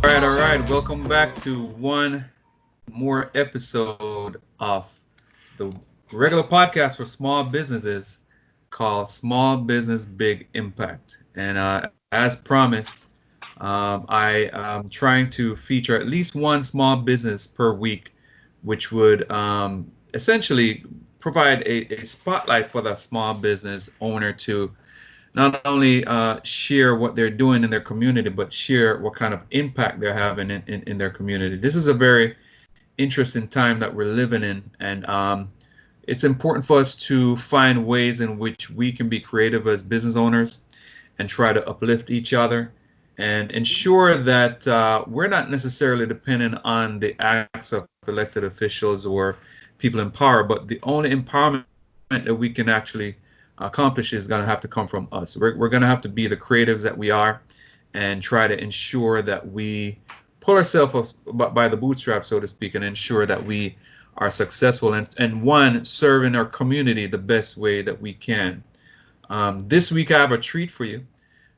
All right. Welcome back to one more episode of the regular podcast for small businesses called Small Business Big Impact. And as promised, I am trying to feature at least one small business per week, which would essentially provide a spotlight for the small business owner to not only share what they're doing in their community, but share what kind of impact they're having in their community. This is a very interesting time that we're living in, and it's important for us to find ways in which we can be creative as business owners and try to uplift each other and ensure that we're not necessarily dependent on the acts of elected officials or people in power, but the only empowerment that we can actually accomplish is going to have to come from us. We're going to have to be the creatives that we are and try to ensure that we pull ourselves up by the bootstraps, so to speak, and ensure that we are successful and one, serving our community the best way that we can. This week, I have a treat for you.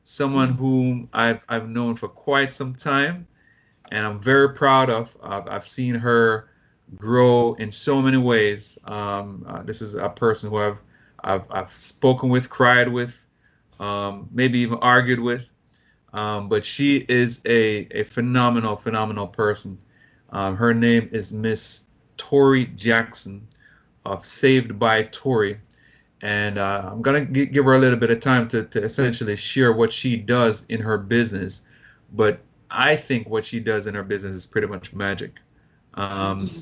Someone whom I've known for quite some time, and I'm very proud of. I've seen her grow in so many ways. This is a person who I've spoken with, cried with, maybe even argued with. But she is a phenomenal person. Her name is Miss Tori Jackson of Saved by Tori. And I'm gonna give her a little bit of time to essentially share what she does in her business. But I think what she does in her business is pretty much magic.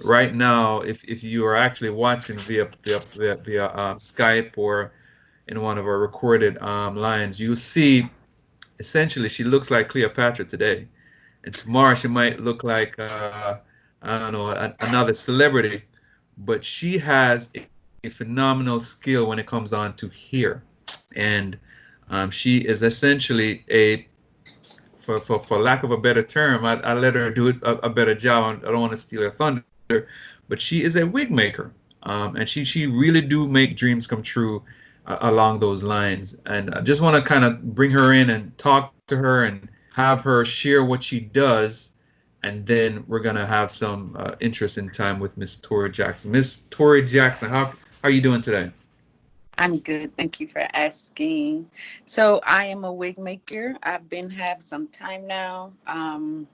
Right now, if you are actually watching via Skype or in one of our recorded lines, you'll see essentially she looks like Cleopatra today, and tomorrow she might look like I don't know another celebrity, but she has a phenomenal skill when it comes on to hair, and she is essentially a for lack of a better term, I let her do it a better job. I don't want to steal her thunder, but she is a wig maker, and she really do make dreams come true along those lines. And I just want to kind of bring her in and talk to her and have her share what she does, and then we're gonna have some interesting time with Miss Tori Jackson. Miss Tori Jackson, how are you doing today? I'm good. Thank you for asking. So I am a wig maker. I've been have some time now. I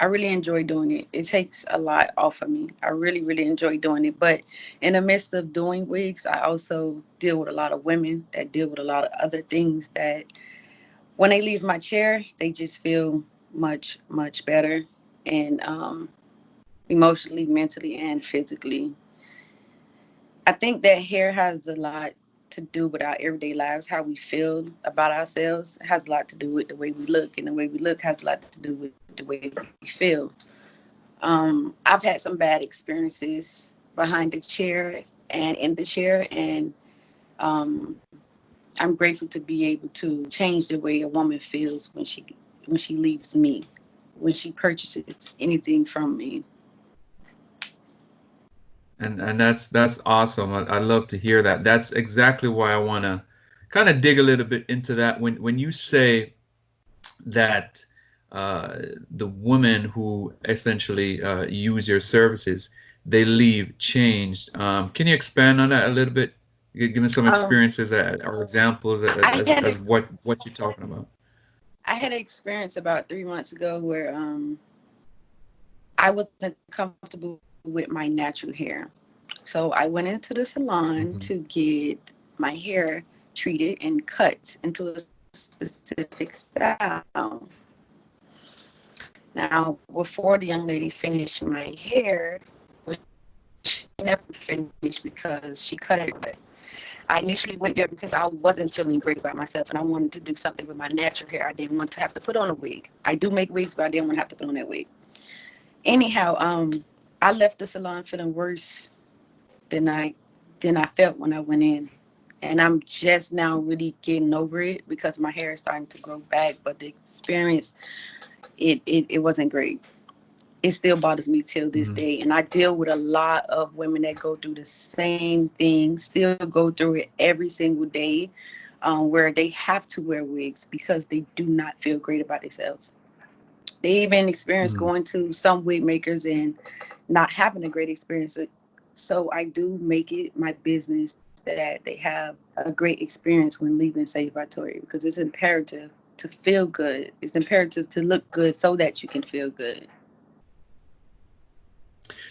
really enjoy doing it. It takes a lot off of me. I really enjoy doing it. But in the midst of doing wigs, I also deal with a lot of women that deal with a lot of other things that when they leave my chair, they just feel much better and emotionally, mentally, and physically. I think that hair has a lot to do with our everyday lives, how we feel about ourselves. It has a lot to do with the way we look, and the way we look has a lot to do with the way we feel. I've had some bad experiences behind the chair and in the chair, and um, I'm grateful to be able to change the way a woman feels when she leaves me, when she purchases anything from me. And that's awesome. I love to hear that. That's exactly why I want to kind of dig a little bit into that. When you say that uh, the women who essentially use your services, they leave changed. Can you expand on that a little bit? Give me some Um, experiences or examples I had as a what you're talking about. I had an experience about 3 months ago where I wasn't comfortable with my natural hair. So I went into the salon to Hmm. get my hair treated and cut into a specific style. Now, before the young lady finished my hair, well, she never finished because she cut it, but I initially went there because I wasn't feeling great about myself and I wanted to do something with my natural hair. I didn't want to have to put on a wig. I do make wigs, but I didn't want to have to put on that wig. Anyhow, I left the salon feeling worse than I felt when I went in. And I'm just now really getting over it because my hair is starting to grow back, but the experience it wasn't great. It still bothers me till this Hmm. day. And I deal with a lot of women that go through the same thing, still go through it every single day, where they have to wear wigs because they do not feel great about themselves. They even experience Mm. going to some wig makers and not having a great experience. So I do make it my business that they have a great experience when leaving Saved by Tori, because it's imperative to feel good. It's imperative to look good so that you can feel good.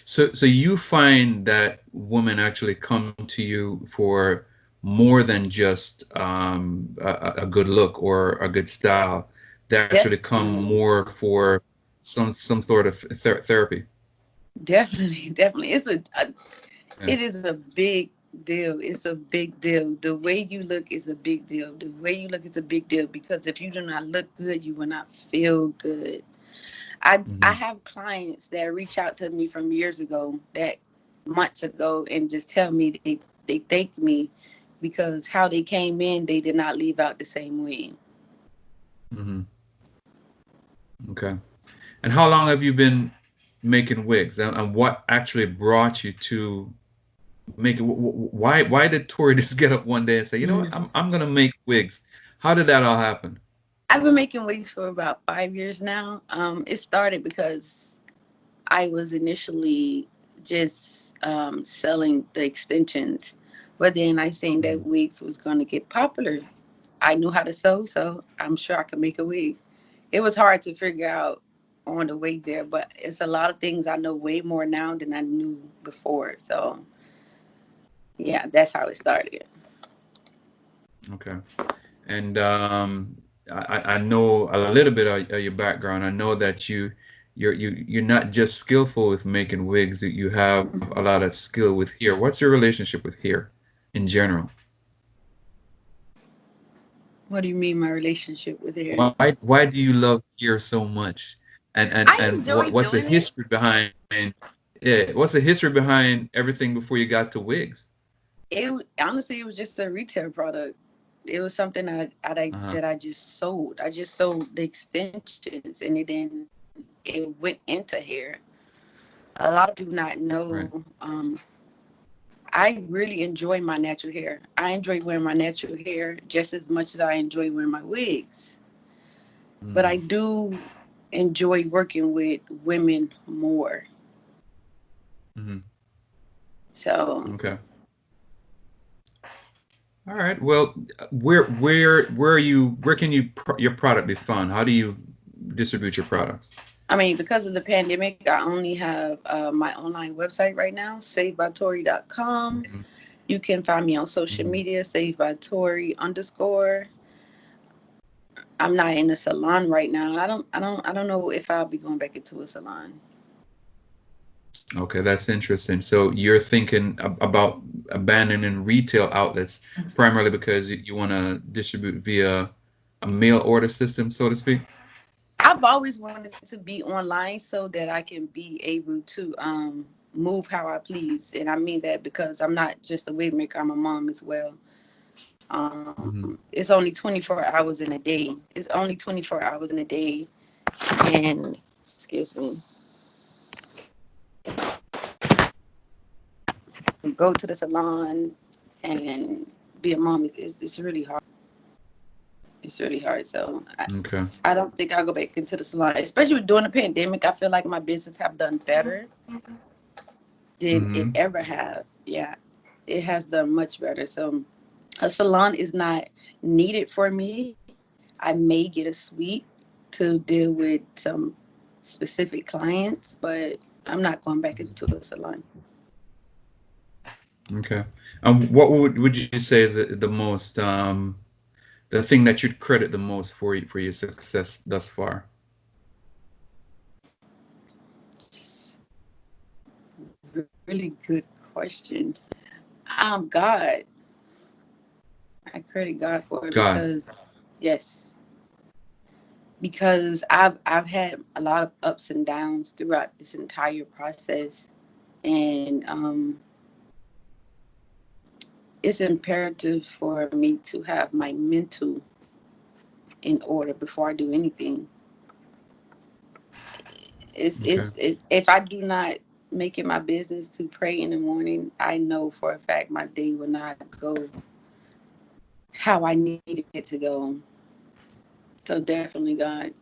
So you find that women actually come to you for more than just a good look or a good style. They actually come Definitely. more for some sort of therapy. Definitely, definitely. Yeah. It is a big deal. It's a big deal. The way you look is a big deal. The way you look is a big deal, because if you do not look good, you will not feel good. I Hmm. have clients that reach out to me from years ago, that months ago, and just tell me they thank me because how they came in, they did not leave out the same way. Hmm. Okay. And how long have you been making wigs? And what actually brought you to make it? Why did Tori just get up one day and say, you know what, I'm gonna make wigs? How did that all happen? I've been making wigs for about 5 years now. It started because I was initially just selling the extensions, but then I seen that Mhm. wigs was going to get popular. I knew how to sew, so I'm sure I could make a wig. It was hard to figure out on the way there, but it's a lot of things I know way more now than I knew before. So yeah, that's how it started. Okay. And I know a little bit of your background. I know that you're not just skillful with making wigs. You have a lot of skill with hair. What's your relationship with hair in general? What do you mean, my relationship with hair? Why do you love hair so much? I And enjoy what's the doing it. history behind, yeah, what's the history behind everything before you got to wigs? Honestly, it was just a retail product. It was something Uh-huh. that I just sold. I just sold the extensions, and it went into hair. A lot of people do not know. Right. I really enjoy my natural hair. I enjoy wearing my natural hair just as much as I enjoy wearing my wigs. But I Mm. do enjoy working with women more. Hmm. So Okay. All right. Well, where can your product be found? How do you distribute your products? I mean, because of the pandemic, I only have my online website right now, savebytori.com. Hmm. You can find me on social Hmm. media, savebytori underscore. I'm not in a salon right now. I don't know if I'll be going back into a salon. Okay, that's interesting. So you're thinking about abandoning retail outlets primarily because you want to distribute via a mail order system, so to speak? I've always wanted to be online so that I can be able to move how I please, and I mean that because I'm not just a wig maker. I'm a mom as well. Hmm. It's only 24 hours in a day. It's only 24 hours in a day, and excuse me, go to the salon and be a mom. It's really hard. It's really hard. So Okay. I don't think I'll go back into the salon, especially with during the pandemic. I feel like my business have done better than it Hmm. ever have. Yeah, it has done much better. So a salon is not needed for me. I may get a suite to deal with some specific clients, but I'm not going back into a salon. Okay. What would you say is the most the thing that you'd credit the most for your success thus far? Really good question. God, I credit God for it God. because, yes, because I've had a lot of ups and downs throughout this entire process, and it's imperative for me to have my mental in order before I do anything. Okay. If I do not make it my business to pray in the morning, I know for a fact my day will not go how I need it to go. So definitely God.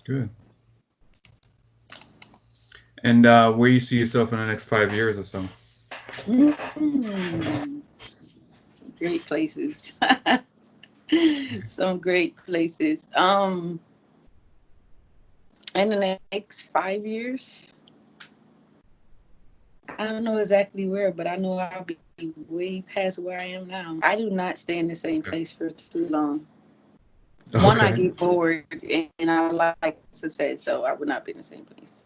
Good. And where you see yourself in the next 5 years or so? Mm, great places. Some great places. In the next 5 years, I don't know exactly where, but I know I'll be way past where I am now. I do not stay in the same place for too long. One, I Okay. get bored and I like success, so I would not be in the same place.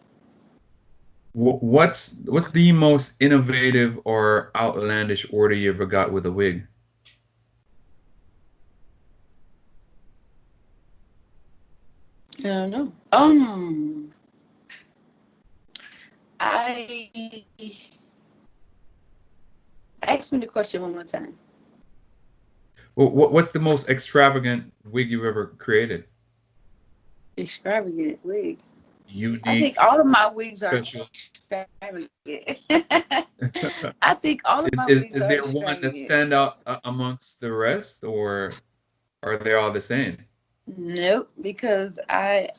What's the most innovative or outlandish order you ever got with a wig? I don't know. I ask me the question one more time. What's the most extravagant wig you've ever created? Extravagant wig. I think Unique, all of my wigs are special. extravagant. I think all of my wigs are Is there one that extravagant. stand out amongst the rest, or are they all the same? Nope, because I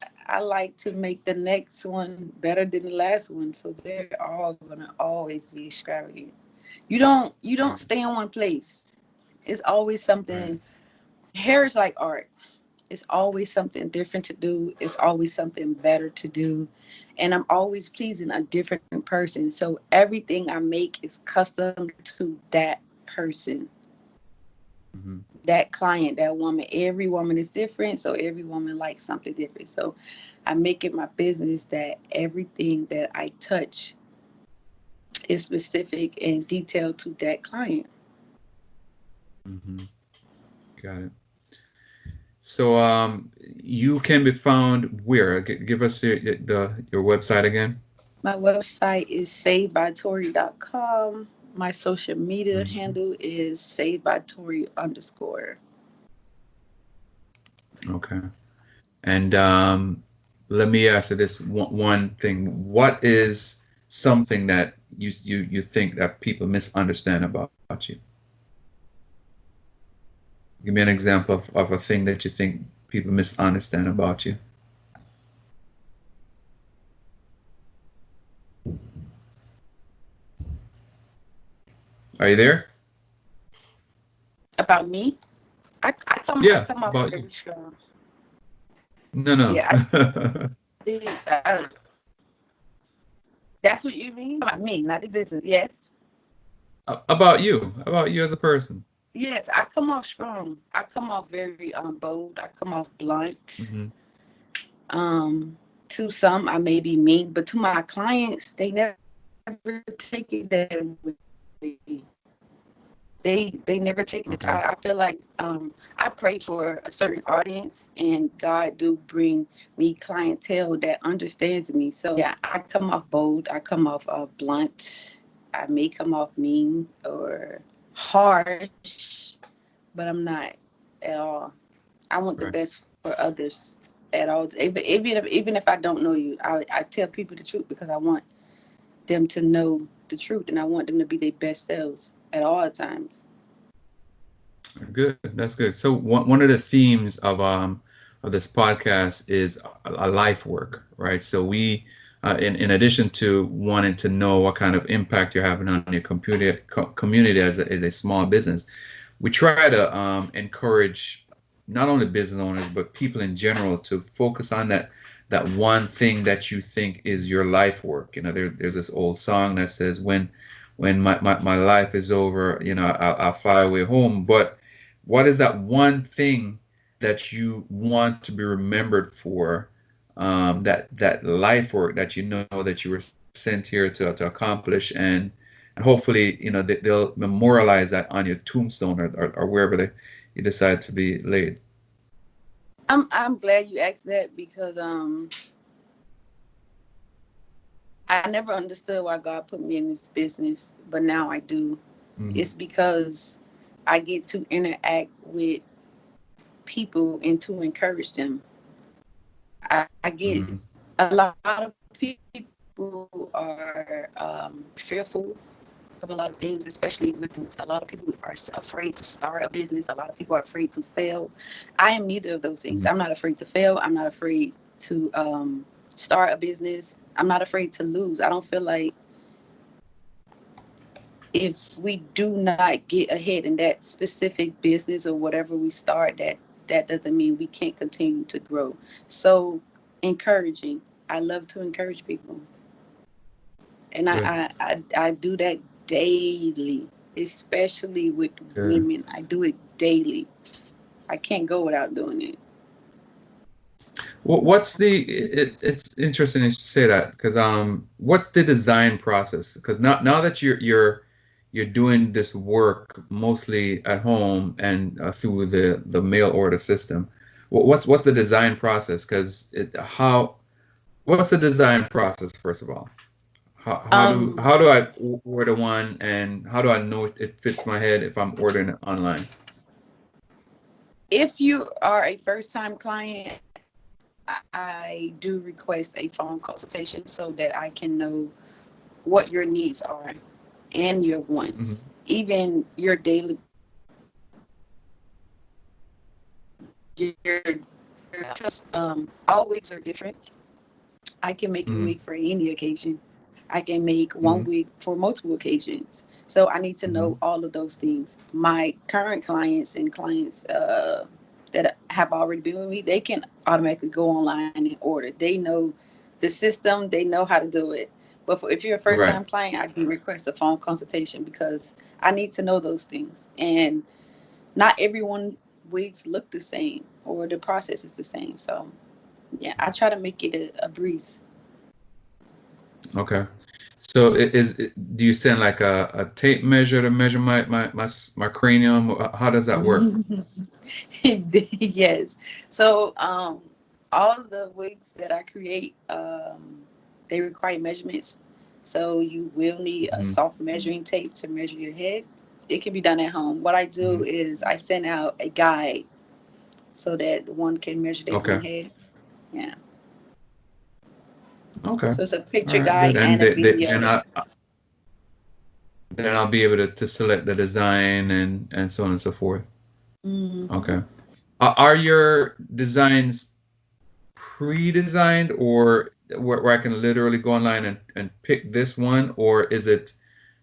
like to make the next one better than the last one, so they're all gonna always be extravagant. You don't Right. stay in one place. It's always Right. something. Hair is like art. It's always something different to do. It's always something better to do. And I'm always pleasing a different person. So everything I make is custom to that person, Hmm. that client, that woman. Every woman is different. So every woman likes something different. So I make it my business that everything that I touch is specific and detailed to that client. Hmm. Got it. So, you can be found where? Give us your website again. My website is savedbytori.com. My social media Hmm. handle is savedbytori underscore. Okay. And let me ask you this one thing. What is something that you think that people misunderstand about you? Give me an example of a thing that you think people misunderstand about you. Are you there? About me, I Yeah, come off about you. very strong. No, no. Yeah, I think that's what you mean about me, not the business. Yes, About you as a person. yes, I come off strong. I come off very bold. I come off blunt. Hmm. Um, to some, I may be mean, but to my clients, they never take it that way. They never take it. I feel like Okay. I pray for a certain audience, and God do bring me clientele that understands me. So yeah, I come off bold. I come off blunt. I may come off mean or harsh, but I'm not at all. I want the Right. best for others at all. Even if I don't know you, I tell people the truth because I want them to know the truth, and I want them to be their best selves at all times. Good. That's good. So one of the themes of this podcast is a life work, right? So we in addition to wanting to know what kind of impact you're having on your community as a small business, we try to encourage not only business owners but people in general to focus on that one thing that you think is your life work. There's this old song that says when my life is over, I'll fly away home. But what is that one thing that you want to be remembered for? That life work that you know that you were sent here to accomplish, and hopefully they'll memorialize that on your tombstone, or wherever you decide to be laid. I'm glad you asked that because I never understood why God put me in this business, but now I do. Mm-hmm. It's because I get to interact with people and to encourage them. I get Mm-hmm. a lot of people are fearful of a lot of things, especially with a lot of people are afraid to start a business. A lot of people are afraid to fail. I am neither of those things. Mm-hmm. I'm not afraid to fail. I'm not afraid. to start a business. I'm not afraid to lose. I don't feel like if we do not get ahead in that specific business or whatever we start, that doesn't mean we can't continue to grow. So encouraging. I love to encourage people, and Good. I do that daily, especially with Good. women. I do it daily. I can't go without doing it. What's it's interesting you say that because what's the design process? Because now that you're doing this work mostly at home and through the mail order system, what's the design process? Because what's the design process first of all? Um, How do I order one and how do I know it fits my head if I'm ordering it online? if you are a first time client, I do request a phone consultation so that I can know what your needs are and your Hmm. wants, even your daily your all wigs are different. I can make a Hmm. wig for any occasion. I can make one Hmm. wig for multiple occasions. So I need to know Hmm. all of those things. My current clients and clients that have already been with me, they can automatically go online and order. They know the system, they know how to do it. But if you're a first Right. time client, I can request a phone consultation because I need to know those things. And not everyone wigs look the same or the process is the same. So yeah, I try to make it a breeze. Okay. So do you send like a tape measure to measure my cranium? How does that work? Yes. So all of the wigs that I create, they require measurements. So you will need a Hmm. soft measuring tape to measure your head. It can be done at home. What I do Hmm. is I send out a guide so that one can measure their own Okay. head. Yeah. Okay. So it's a All picture right. Good. guide And and a video. then I'll be able to select the design and so on and so forth. Hmm. Okay. Are your designs pre-designed or where I can literally go online and pick this one, or is it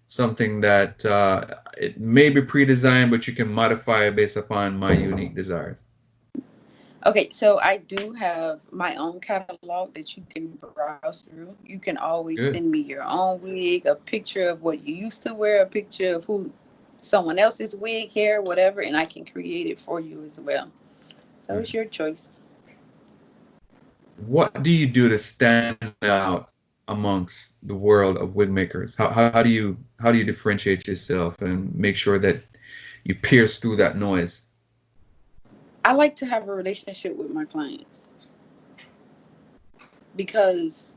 something that it may be pre-designed, but you can modify it based upon my unique desires? Okay, so I do have my own catalog that you can browse through. You can always send me Good. your own wig, a picture of what you used to wear, a picture of who someone else's wig, hair, whatever, and I can create it for you as well. So it's your choice. What do you do to stand out amongst the world of wig makers? How do you differentiate yourself and make sure that you pierce through that noise? I like to have a relationship with my clients because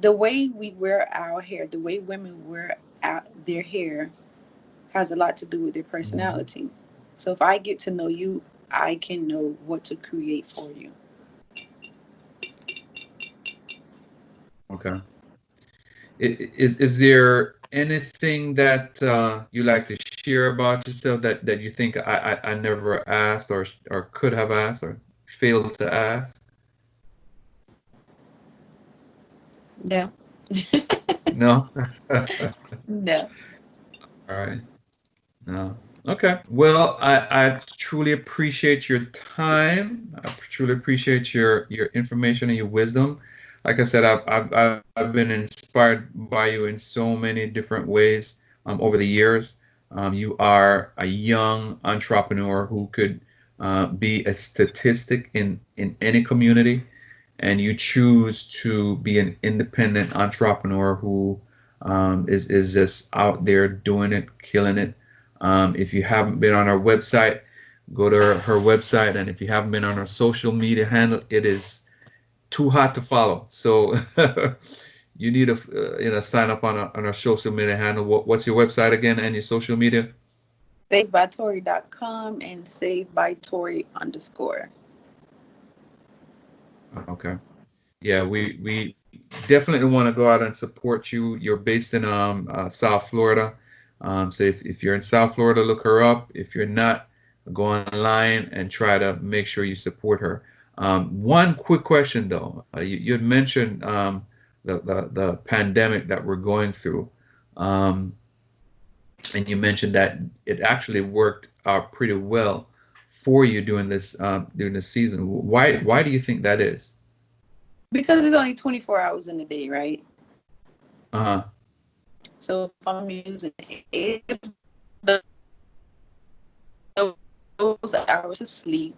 the way we wear our hair, the way women wear out their hair has a lot to do with their Mhm. personality. So if I get to know you, I can know what to create for you. Okay. Is there anything that you like to share about yourself that you think I never asked or could have asked or failed to ask? No. No? No. All right. No. Okay. Well, I truly appreciate your time. I truly appreciate your information and your wisdom. Like I said, I've been inspired by you in so many different ways over the years. You are a young entrepreneur who could be a statistic in any community, and you choose to be an independent entrepreneur who is just out there doing it, killing it. If you haven't been on our website, go to her website, and if you haven't been on our social media handle, it is too hot to follow. So you need to sign up on our social media handle. What's your website again and your social media? SaveByTori.com and SaveByTori_. Okay. Yeah, we definitely want to go out and support you. You're based in South Florida. So if you're in South Florida, look her up. If you're not, go online and try to make sure you support her. One quick question though, you had mentioned the pandemic that we're going through, um, and you mentioned that it actually worked out pretty well for you during this season. Why do you think that is? Because it's only 24 hours in a day, right? Uh-huh. So if I'm using 8 of those hours to sleep,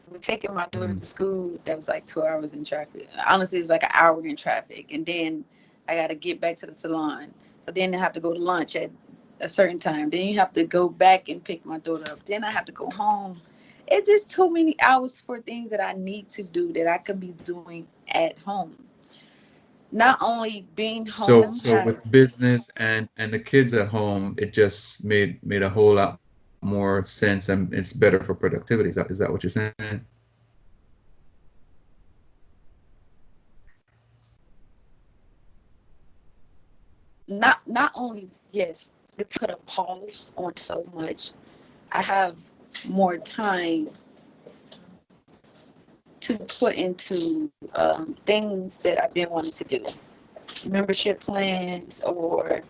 we're taking my daughter Mm. to school. That was like 2 hours in traffic. Honestly, it was like an hour in traffic, and then I got to get back to the salon. So then I have to go to lunch at a certain time. Then you have to go back and pick my daughter up. Then I have to go home. It's just too many hours for things that I need to do that I could be doing at home. Not only being home So has with business and the kids at home, it just made a whole lot more sense, and it's better for productivity. Is that what you're saying? not only, yes, they put a pause on so much. I have more time to put into things that I've been wanting to do, membership plans, or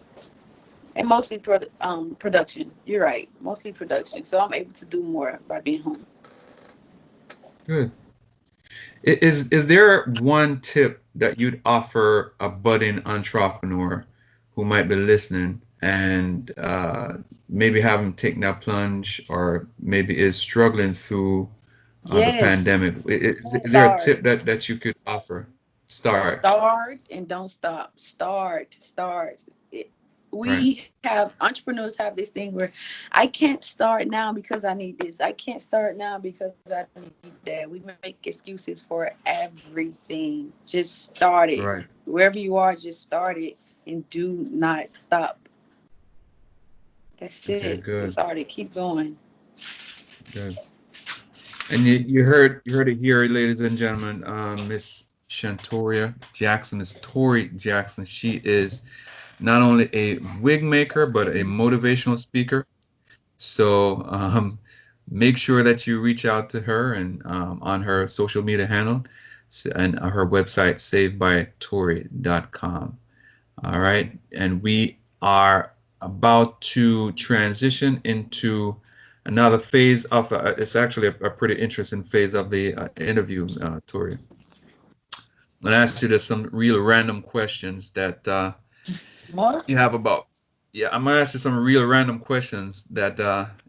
and mostly production. You're right, mostly production. So I'm able to do more by being home. Good. Is there one tip that you'd offer a budding entrepreneur who might be listening and maybe haven't taken that plunge or maybe is struggling through the Yes, pandemic? Is there a start. tip that you could offer? Start. Start and don't stop. Start. Right. We have entrepreneurs have this thing where I can't start now because I need this. I can't start now because I need that. We make excuses for everything. Just start it. Right. Wherever you are, just start it and do not stop. That's Okay, it. Just good. start it. Keep going. Good. And you heard it here, ladies and gentlemen. Miss Shantoria Jackson is Tori Jackson. She is not only a wig maker but a motivational speaker. So make sure that you reach out to her and on her social media handle and her website savedbytori.com. All right, and we are about to transition into another phase of it's actually a pretty interesting phase of the interview, Tori. I'm going to ask you just some real random questions that More? you have about. Yeah, I'm gonna ask you some real random questions that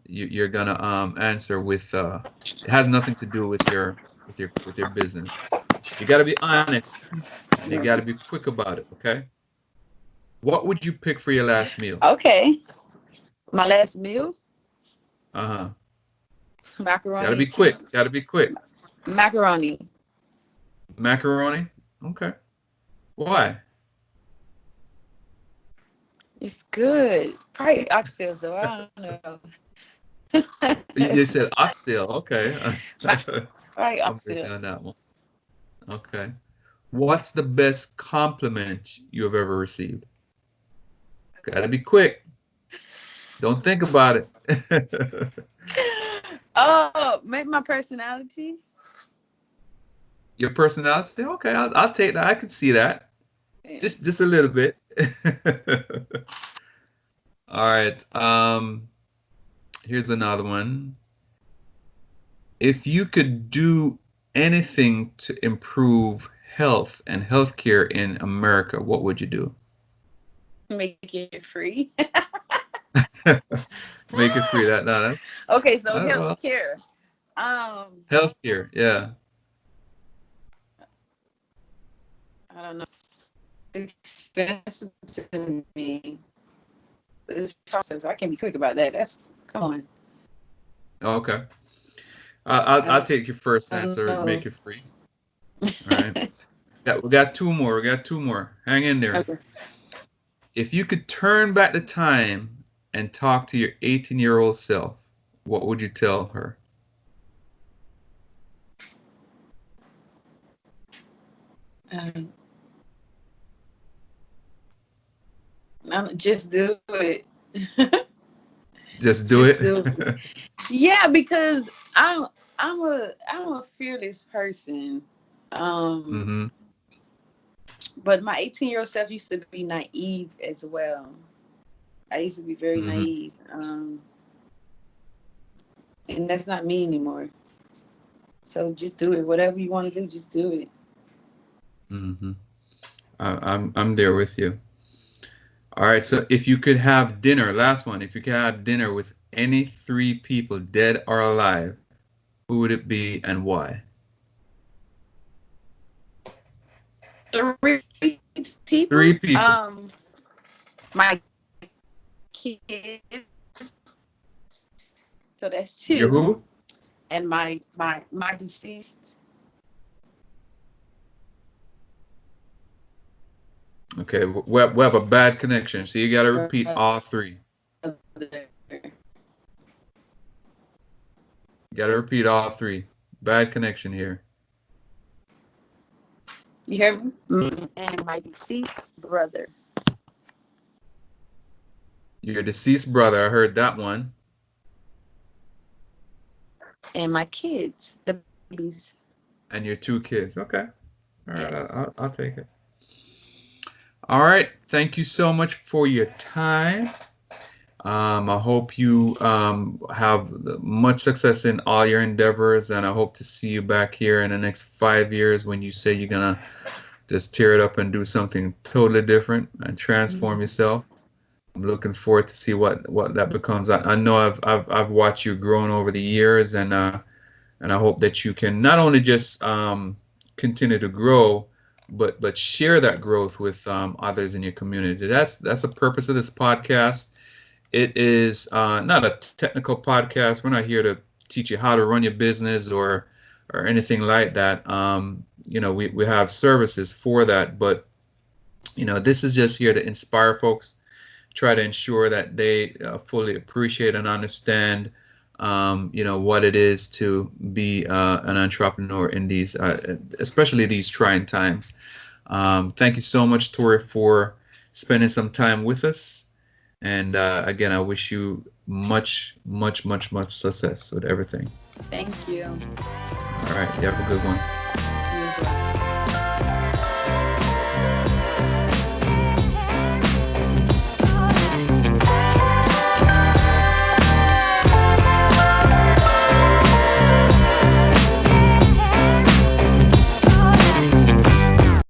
you're gonna answer with. It has nothing to do with your business. You got to be honest and you got to be quick about it. Okay. What would you pick for your last meal? Okay. My last meal, Uh-huh. Got to macaroni be and cheese. quick. Got to be quick. Macaroni. Macaroni. Okay. Why? It's good. Probably oxtails though. I don't know. You said oxtail. Okay. My, probably I'm with oxtail. you on that one. Okay. What's the best compliment you have ever received? Got to be quick. Don't think about it. Oh, maybe my personality. Your personality? Okay, I'll take that. I can see that. Yeah. Just a little bit. All right. Here's another one. If you could do anything to improve health and healthcare in America, what would you do? Make it free. Make it free. That no, Okay, so well, healthcare. healthcare. Yeah. I don't know. It's expensive to me. It's toxic, so I can't be quick about that. That's come on. Okay. I'll I take your first don't answer. Make know. it free. All right. Yeah, we got two more. We got two more. Hang in there. Okay. If you could turn back the time and talk to your 18-year-old self, what would you tell her? Um, just do it. Just do Just it. do it. Yeah, because I'm a fearless person. Um, Mm-hmm. but my 18-year-old self used to be naive as well. I used to be very Mm-hmm. naive. And that's not me anymore. So just do it. Whatever you want to do, just do it. Mm-hmm. I'm there with you. All right. So if you could have dinner, last one, if you could have dinner with any three people, dead or alive, who would it be and why? Three people. Three people. My kids. So that's You're two. who? And my deceased Okay. We have a bad connection, so you got to repeat brother. all three. You got to repeat all three. Bad connection here. You hear me? And my deceased brother. Your deceased brother. I heard that one. And my kids, the babies. And your two kids. Okay. All right. Yes. I'll take it. All right. Thank you so much for your time. I hope you have much success in all your endeavors, and I hope to see you back here in the next 5 years when you say you're gonna just tear it up and do something totally different and transform yourself. I'm looking forward to see what that becomes. I know I've watched you growing over the years, and I hope that you can not only just continue to grow, but share that growth with others in your community. That's the purpose of this podcast. It is not a technical podcast. We're not here to teach you how to run your business or anything like that. We have services for that, but this is just here to inspire folks, try to ensure that they fully appreciate and understand, what it is to be an entrepreneur in these, especially these trying times. Thank you so much, Tori, for spending some time with us. And again, I wish you much, much, much, much success with everything. Thank you. All right. You have a good one.